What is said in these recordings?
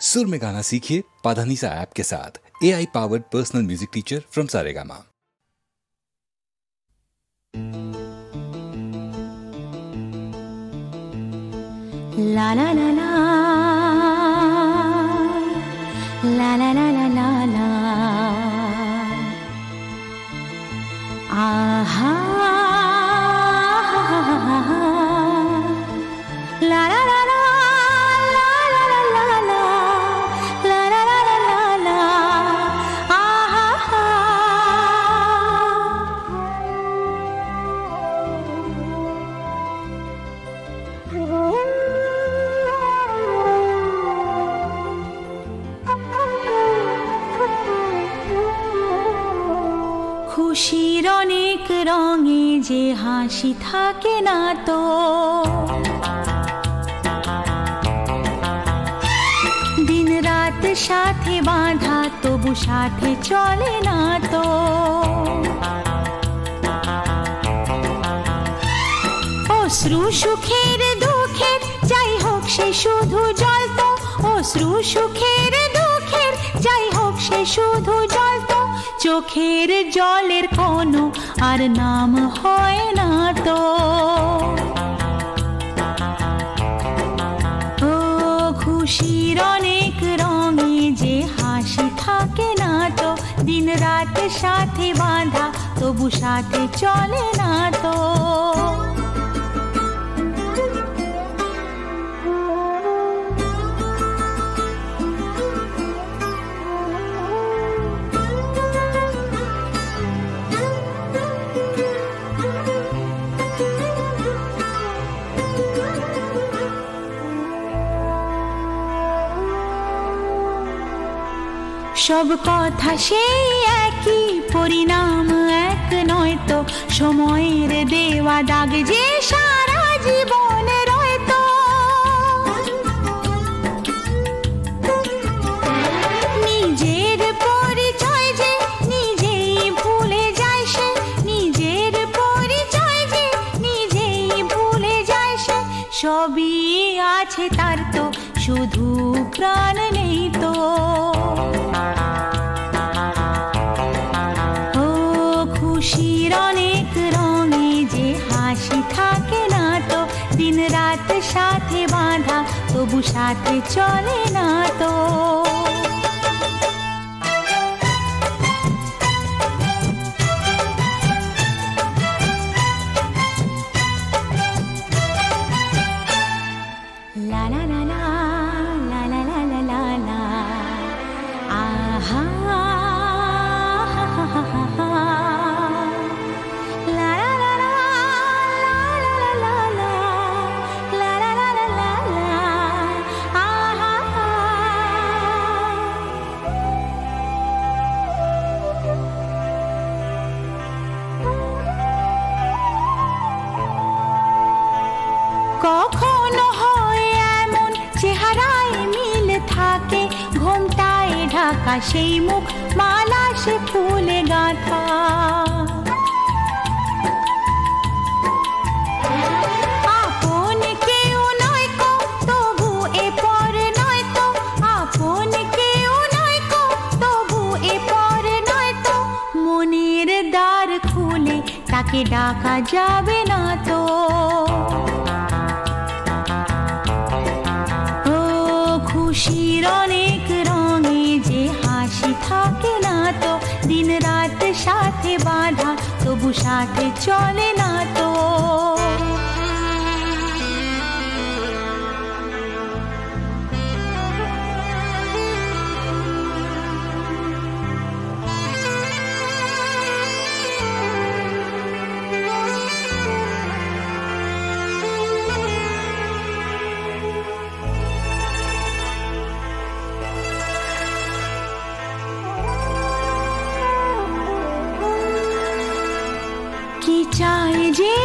सुर में गाना सीखिए पाधानीसा ऐप के साथ। AI powered personal music teacher from Saregama. ला ला ला ला ला ला ला ला ला ला आहा ला ला ला ला ला ला ला ला ला ला ला ला आहा খুশির অনেক রঙে যে হাসি থাকে না তো, দিন রাত সাথে বাঁধা তবু সাথে চলে না তো, অশ্রু সুখের দুঃখের যাই হোক সে শুধু জ্বলতো, অশ্রু সুখের দুঃখের যাই হোক সে শুধু জ্বলতো, চোখের জলের কোনো আর নাম হয় না তো। ও খুশির অনেক রঙে যে হাসি থাকে না তো, দিন রাত সাথে বাঁধা তবু সাথে চলে না তো। সব কথা সেই একই, পরিণাম এক নয় তো, সময়ের দেওয়া দাগ যে সারা জীবন রয়তো, নিজের পরিচয় যে নিজেই ভুলে যায় সে, নিজের পরিচয় যে নিজেই ভুলে যায় সে, সবই আছে তার তো শুধু প্রাণ নেই তো। খুশির অনেক রঙে যে হাসি থাকে না তো, দিন রাত সাথে বাঁধা তবু সাথে চলে না তো। লা লা লা লা লা লা লা লা লা লা আহা কখনো হয় এমন চেহারায় মিল থাকে, ঘোমটায় ঢাকা সেই মুখ মালা সে ফুলে গাঁথা, আপন কেউ নয় কো তবু এ পর নয় তো, আপন কেউ নয় কো তবু এ পর নয় তো, মনের দ্বার খুলে তাকে ডাকা যাবে না তো। খুশির অনেক রঙে যে হাসি থাকে না তো, দিন রাত সাথে বাঁধা তবু সাথে চলে না তো। কি চায় যে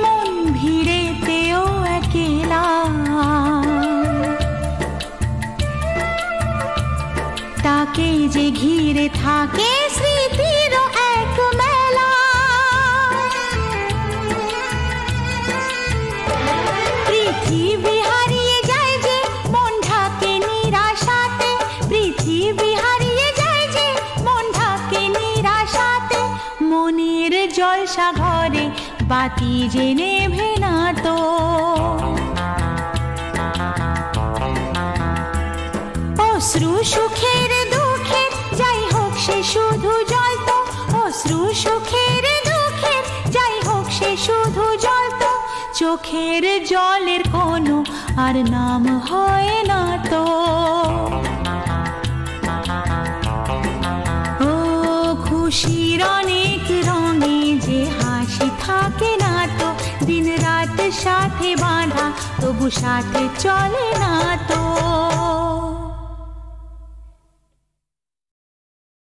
মন ভিড়েতেও একলা, তাকে যে ঘিরে থাকে স্মৃতির এক মেলা, পৃথিবী হারিয়ে যায় যে মন ঢাকে নিরাশা বাতি যে নেভে না তো। অশ্রু সুখের দুঃখের যাই হোক সে শুধু জল তো, অশ্রু সুখের দুঃখের যাই হোক সে শুধু জল তো, চোখের জলের কোনো আর নাম হয় না তো। ও খুশির অনেক রঙে যে হাসি থাকে না তো, দিন রাত সাথে বাঁধা তবু সাথে চলে না তো।